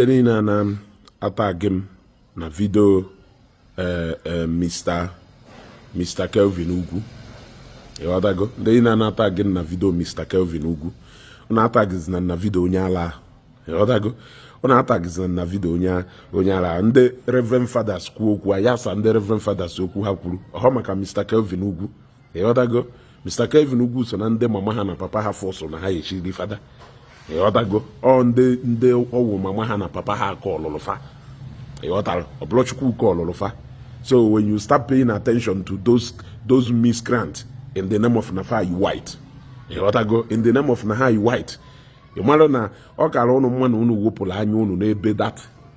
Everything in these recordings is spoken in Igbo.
ndị niile na-atag m na video Mr. Kelvin Ugwu. Ịghọtago ndị niile na-atag m na video Mr. Kelvin Ugwu. Ọ na-atagizina na video onye ala. Ịghọtago ọ na-atagizina na video onye ala. Ndị Reverend Fathers kwuo okwu ya sa ndị Reverend Fathers okwu ha kwuru ọhọ maka Mr. Kelvin Ugwu. Ịghọtago Mr. Kelvin Ugwu so na ndị mama ha na papa ha fọsụ na ha echiri fada. Ịghọtago ọ ndị ọwụ mama ha na papa ha ka ọlụlụfa. Ịghọtara ọbụlọchukwu ka ọlụlụfa. So when you start paying attention to those miscreants in the name of Nafa you white. Ịghọtago in the name of Naha you white. Ị mara na ọ kara ụnụ mma na ụnụ wepụrụ anya ụnụ n'ebe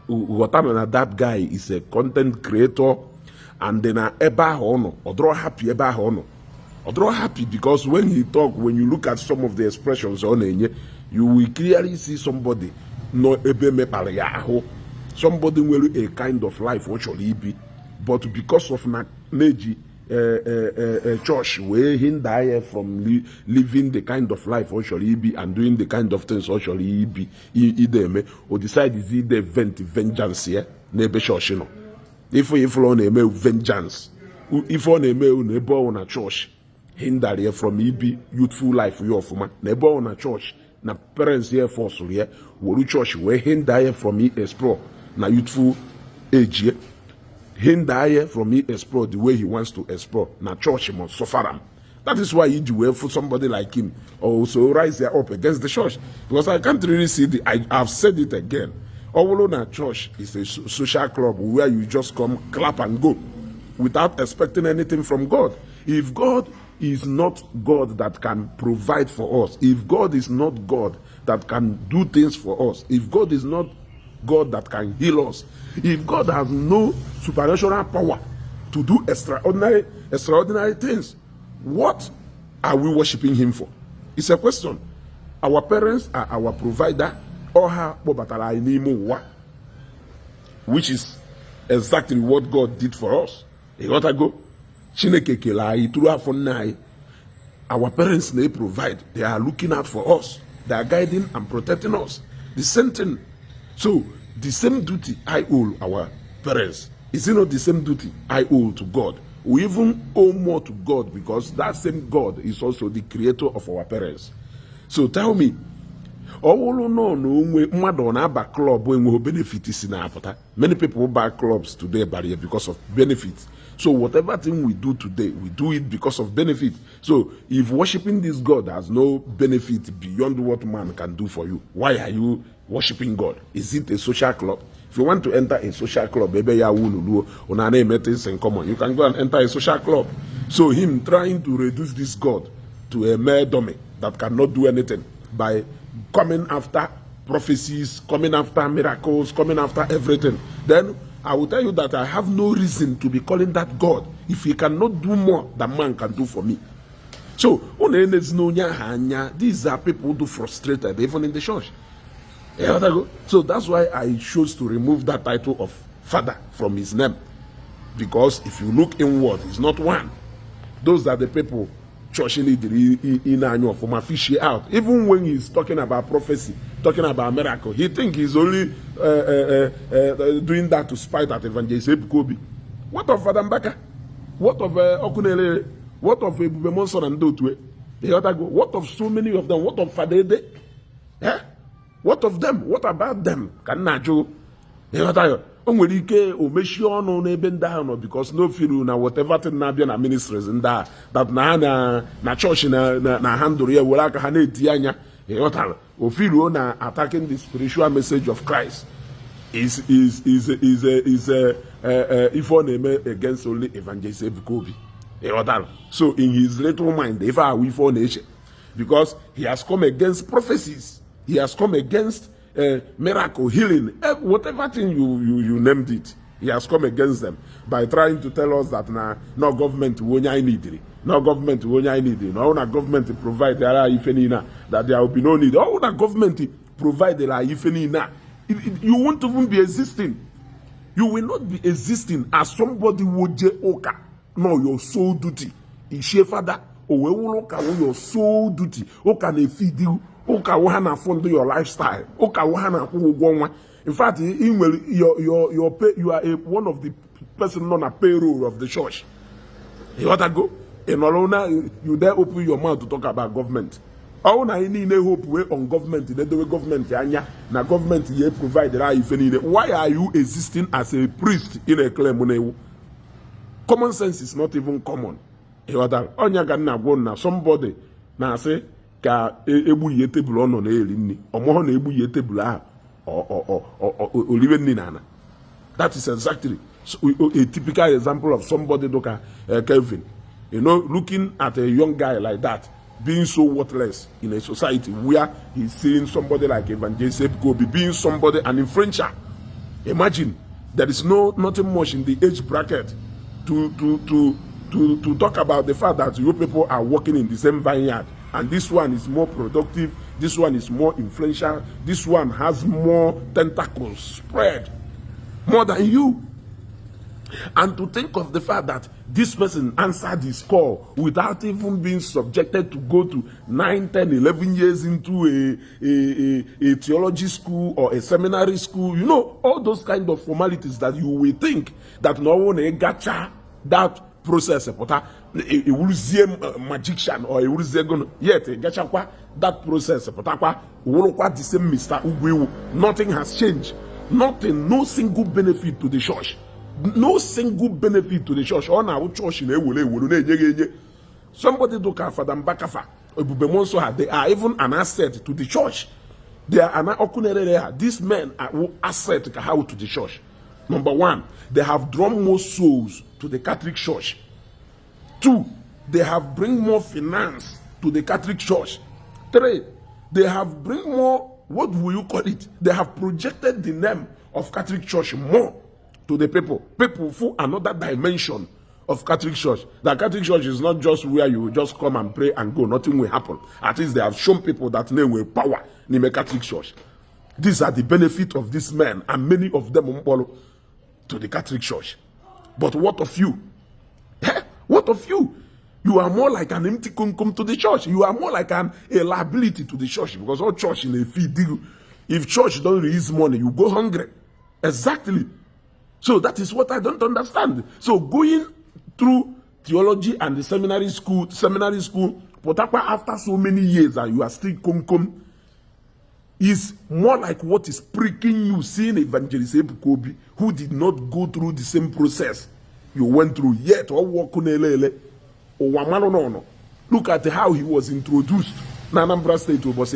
ghọtara na that guy is a content creator and na ebe ahụ ọnụ ọ dịrọ happy ebe ahụ ọnụ. Ọ dịrọ happy because when he talk, when you look at some of the expressions ọ na-enye, you will clearly see somebody no ebe mekpara ya ahụ, somebody nwere a kind of life ọ chọrọ ibi, but because of na-eji church wee hinder ya from living the kind of life ọ chọrọ ibi and doing the kind of things ọ chọrọ ibi ide-eme, o decide is ide vengeance ya n'ebe church nọ. Ife ọ na-eme vengeance, ife ọ na-eme n'ebe ọ na church hinder ya from ibi youthful life ya ọfụma, n'ebe ọ na church na parents ya force ya were church wee hinder ya from explore na youthful age ya, hinder ya from explore the way he wants to explore. Na church must suffer him. That is why you wait for somebody like him also rise up against the church, because I can't really see I've said it again. Owolona Church is a social club where you just come, clap and go without expecting anything from God. If God is not God that can provide for us, if God is not God that can do things for us, if God is not God that can heal us, if God has no supernatural power to do extraordinary things, what are we worshiping him for? It's a question. Our parents are our provider, which is exactly what God did for us. Our parents, they provide, they are looking out for us, they are guiding and protecting us. The same thing. So the same duty I owe our parents, is it not the same duty I owe to God? We even owe more to God because that same God is also the creator of our parents. So tell me, many people buy clubs today because of benefits. So whatever thing we do today, we do it because of benefit. So if worshiping this God has no benefit beyond what man can do for you, why are you worshiping God? Is it a social club? If you want to enter a social club, you can go and enter a social club. So him trying to reduce this God to a mere dummy that cannot do anything by coming after prophecies, coming after miracles, coming after everything, then I will tell you that I have no reason to be calling that God if he cannot do more than man can do for me. So these are people who do frustrated even in the church. So that's why I chose to remove that title of Father from his name, because if you look inward, he's not one. Those are the people church in annual for my fish out. Even when he's talking about prophecy, talking about miracle, he think he's only doing that to spite at Evangelist Ebuka Obi. What of Father Mbaka? What of Okunele? What of Ebubemonson and Dotwe? What of so many of them? What of Fadede? Yeah? What of them? What about them? Kanajo? Because no feel na whatever thing na be na ministries in that na church na handle here wala ka na etianya o feel na attacking the spiritual message of Christ is if on against only Evangelist Ebuka Obi. So in his little mind, if I will for nation, because he has come against prophecies, he has come against miracle, healing, whatever thing you named it, he has come against them by trying to tell us that no government won't need it, no government won't need it, no government provide that there will be no need. All that government provide you won't even be existing. You will not be existing as somebody would oka. No, your sole duty is father or your sole duty. Oka ne feed you. Oka wana fund your lifestyle. Oka wana In fact, you are one of the person on a payroll of the church. You want to go? In Olona, you there open your mouth to talk about government. All na any hope way on government, the way government na government ye provide that if any. Why are you existing as a priest in a claim? Common sense is not even common. You want that? Onya gana go na somebody na say ka ebu ye table on na eli ni. Omo na ebu ye table ah or living ni nana. That is exactly a typical example of somebody like Kelvin. You know, looking at a young guy like that, being so worthless in a society where he's seeing somebody like Evangelist Ebuka Obi being somebody, an influencer. Imagine there is nothing much in the age bracket to talk about the fact that you people are working in the same vineyard, and this one is more productive, this one is more influential, this one has more tentacles spread more than you. And to think of the fact that this person answered his call without even being subjected to go to 9, 10, 11 years into a theology school or a seminary school, you know, all those kind of formalities that you will think that no one gacha that process, but a magician or a William yet gacha that process, but the same Mr. Ugwu, nothing has changed, nothing, no single benefit to the church. No single benefit to the church. On our church in somebody do Father Mbakafa. They are even an asset to the church. They are an these men are asset to the church. Number one, they have drawn more souls to the Catholic Church. 2, they have bring more finance to the Catholic Church. 3, they have bring more, what will you call it? They have projected the name of Catholic Church more to the people for another dimension of Catholic Church. The Catholic Church is not just where you just come and pray and go, nothing will happen. At least they have shown people that name will power in the Catholic Church. These are the benefit of these men, and many of them follow to the Catholic Church. But what of you? What of you? You are more like an empty cum to the church. You are more like a liability to the church, because all church in a feed. If church don't release money, you go hungry. Exactly. So that is what I don't understand. So going through theology and the seminary school, but after so many years and you are still cum is more like what is pricking you, seeing Evangelist Ebuka Obi, who did not go through the same process you went through yet. Look at how he was introduced. Anambra State was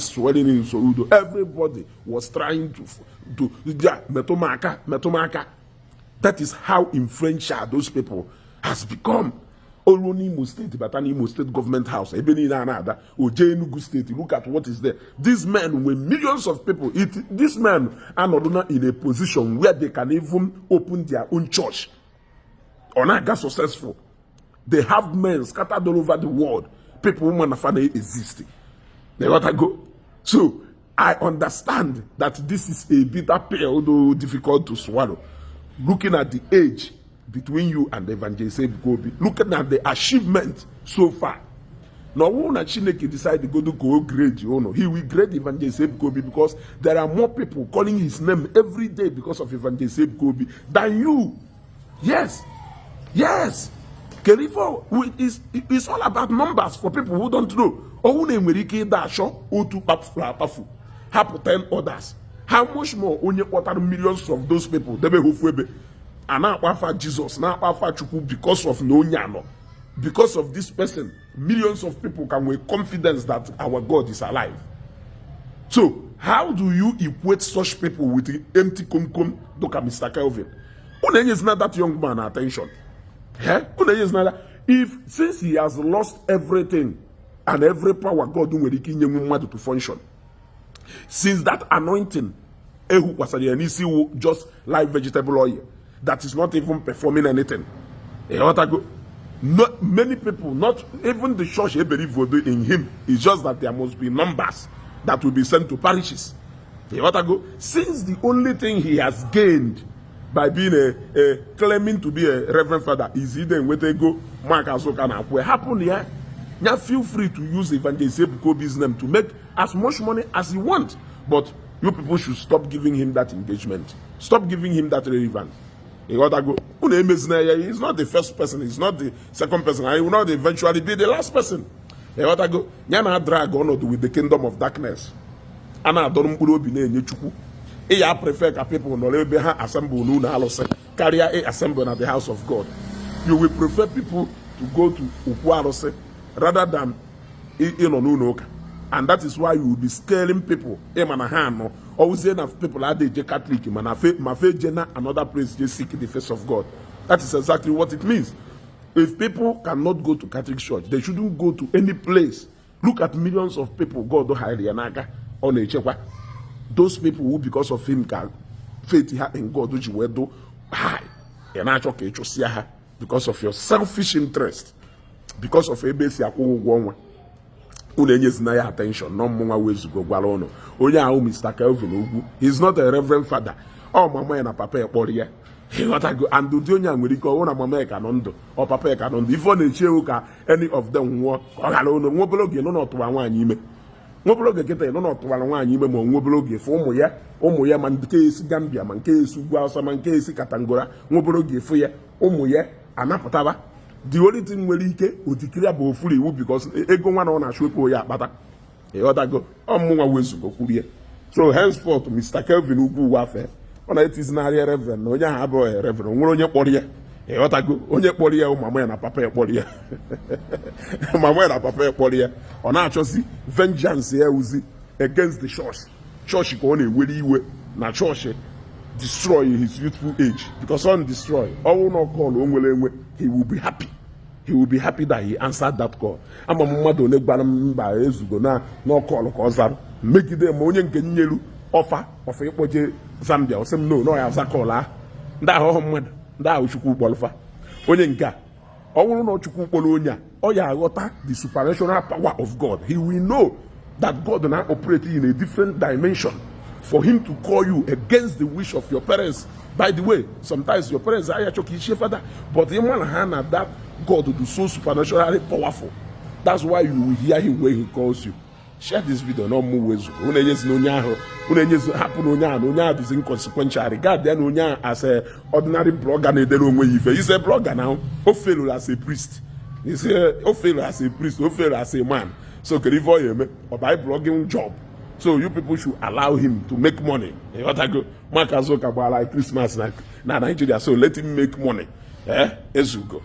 swelling in Sorudo. Everybody was trying to metomaka. That is how influential those people has become. Only Imo State, but an Imo State government house. Enugu State. Look at what is there. These men, with millions of people, these men are not in a position where they can even open their own church. Or not get successful. They have men scattered all over the world. People who exist. They want to go. So I understand that this is a bitter pill, although difficult to swallow. Looking at the age between you and Evangelist Ebuka Obi, looking at the achievement so far. Now, when Chineke decide to go grade, he will grade Evangelist Ebuka Obi because there are more people calling his name every day because of Evangelist Ebuka Obi than you. Yes. Clerical is all about numbers for people who don't know. Happen 10 others. How much more only millions of those people? And now Jesus, now because of no nyano, because of this person, millions of people can with confidence that our God is alive. So how do you equate such people with the empty cum? Look at Mr. Kelvin. Unenye is not that young man attention. Unenye is not that. If since he has lost everything and every power God to function, since that anointing, just like vegetable oil, that is not even performing anything. Not many people, not even the church, believe in him. It's just that there must be numbers that will be sent to parishes. Since the only thing he has gained by being claiming to be a reverend father is either when they go Mark Asoka, what happened here? Now feel free to use Evangelist Ebuka Obi's name to make as much money as you want, but You people should stop giving him that engagement. Stop giving him that relevance. He's not the first person. He's not the second person. He will not eventually be the last person. He's not drag on with the kingdom of darkness. I prefer people no assemble carry assemble at the house of God. You will prefer people to go to Ukwarose rather than and that is why you will be scaling people. Always saying that people are the Catholic, another place just seek the face of God. That is exactly what it means. If people cannot go to Catholic church, they shouldn't go to any place. Look at millions of people God highly on a check. Those people who because of him can faith in God which will do high because of your selfish interest, because of ABC attention. No more ways to go. Mr. Kelvin Ugwu. He's not a reverend father. Oh, mama and papa poria. And do you know mama canondo or papa canondo? If on the any of them walk or no blog, you know not to one email. No blog get a not to one email, no blog for Moya, man case Gambia, man case Guasa, man case Katangora, no blog for ya, Omoya, Anapatava. The only thing we would declare fully because ego one on a show ya bata. Go ways to go. So henceforth, Mr. Kelvin Ugwu warfare. On it is not a reverend, no ya have a reverend, one on your body. Go on your body, mamma and papa body. Mamma and papa body. On our choice, vengeance here against the church. Church only will you na church destroy his youthful age. Because on destroy, all no call, he will be happy. He will be happy that he answered that call. I'm a mother no call or make it a morning can offer of a Zambia or some no I have a caller. That home that we should qualify. Onyenka. All no to Polonia. Oh yeah, the supernatural power of God. He will know that God is now operating in a different dimension for him to call you against the wish of your parents. By the way, sometimes your parents are your father, but in one hand that God is so supernaturally powerful. That's why you will hear him when he calls you. Share this video, no more ways. Happen is inconsequential. Regard then as an ordinary blogger. He's a blogger now. Who fail as a priest? He's a fail as a priest, who fail as a man. So can you him or by blogging job? So you people should allow him to make money. Mark Azoka like Christmas na Nigeria. So let him make money. As you go.